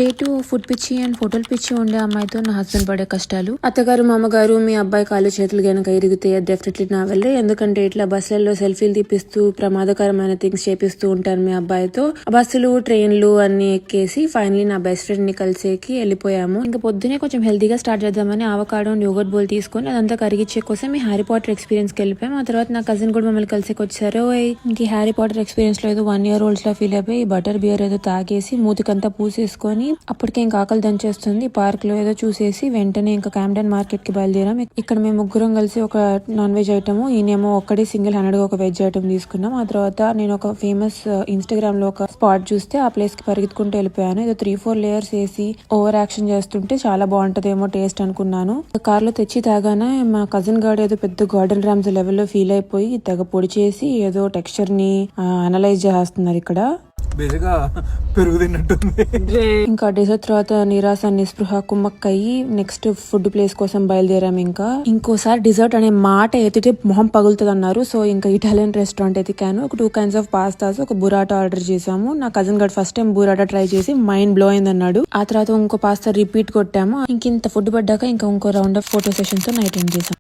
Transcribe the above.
Day 2 food పిచ్చి and ఫోటోలు పిచ్చి ఉండే అమ్మాయితో నా హస్బెండ్ పడే కష్టాలు. అత్తగారు మామగారు మీ అబ్బాయి కాళ్ళు చేతులు గనక ఇరిగితే డెఫినెట్లీ నా వల్లే. ఎందుకంటే ఇట్లా బస్సులలో సెల్ఫీలు తీపిస్తూ ప్రమాదకరమైన థింగ్స్ చేపిస్తూ ఉంటాను మీ అబ్బాయితో. బస్సులు ట్రైన్లు అన్ని ఎక్కేసి ఫైనలీ నా బెస్ట్ ఫ్రెండ్ ని కలిసేకి వెళ్ళిపోయాము. ఇంకా పొద్దునే కొంచెం హెల్తీగా స్టార్ట్ చేద్దామని ఆవకాడో యోగర్ట్ బౌల్ తీసుకొని అదంతా కరిగిచ్చే కోసం ఈ హ్యారీ పాటర్ ఎక్స్పీరియన్స్ కి వెళ్ళిపోయాం. ఆ తర్వాత నా కజిన్ కూడా మమ్మల్ని కలిసేకి వచ్చారు. ఇంక హ్యారీ పాటర్ ఎక్స్పీరియన్స్ లో ఏదో 1 year olds లా ఫీల్ అయిపోయి బటర్ బియర్ ఏదో తాగేసి మూతికంతా పూసేసుకొని అప్పటికే ఇంకా ఆకలి దంచేస్తుంది. పార్క్ లో ఏదో చూసేసి వెంటనే ఇంకా క్యాంప్డన్ మార్కెట్ కి బయలుదేరాం. ఇక్కడ మేము ముగ్గురం కలిసి ఒక నాన్ వెజ్ ఐటమ్, ఈయనేమో ఒక్కడే సింగిల్ హ్యాండెడ్ గా ఒక వెజ్ ఐటమ్ తీసుకున్నాం. ఆ తర్వాత నేను ఒక ఫేమస్ ఇన్స్టాగ్రామ్ లో ఒక స్పాట్ చూస్తే ఆ ప్లేస్ కి పరిగెత్తుకుంటూ వెళ్ళిపోయాను. ఏదో 3-4 layers వేసి ఓవర్ యాక్షన్ చేస్తుంటే చాలా బాగుంటదేమో టేస్ట్ అనుకున్నాను. కార్ లో తెచ్చి తాగానే మా కజిన్ గాడు ఏదో పెద్ద గార్డెన్ రామ్స్ లెవెల్లో ఫీల్ అయిపోయి తెగ పొడి చేసి ఏదో టెక్స్చర్ ని అనలైజ్ చేస్తున్నారు ఇక్కడ. ఇంకా డెజర్ట్ తర్వాత నిరాశ నిస్పృహ కుమ్మక్కయ్యి నెక్స్ట్ ఫుడ్ ప్లేస్ కోసం బయలుదేరాం. ఇంకా ఇంకోసారి డిజర్ట్ అనే మాట ఎత్తితే మొహం పగులుతుంది అన్నారు. సో ఇంకా ఇటాలియన్ రెస్టారెంట్ ఎతికాను. ఒక 2 kinds of పాస్తాస్, ఒక బురాటా ఆర్డర్ చేసాము. నా కజిన్ గడ్ ఫస్ట్ టైం బురాటా ట్రై చేసి మైండ్ బ్లో అయింది అన్నాడు. ఆ తర్వాత ఇంకో పాస్తా రిపీట్ కొట్టాము. ఇంత ఫుడ్ పడ్డాక ఇంకా ఇంకో round of photo sessions night end చేసాం.